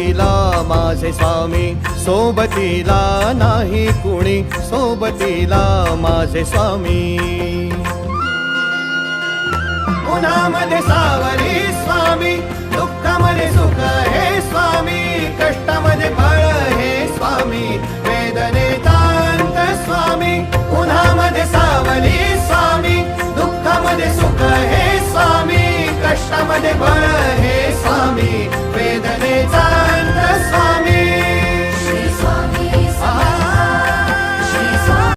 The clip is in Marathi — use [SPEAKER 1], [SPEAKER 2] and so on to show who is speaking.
[SPEAKER 1] सोबतीला माझे स्वामी, सोबतीला नाही कुणी, सोबतीला माझे स्वामी. उन्हामध्ये सावली स्वामी, दुःखामध्ये सुख हे स्वामी, कष्टामध्ये फळ हे स्वामी, वेदनेचा अंत स्वामी.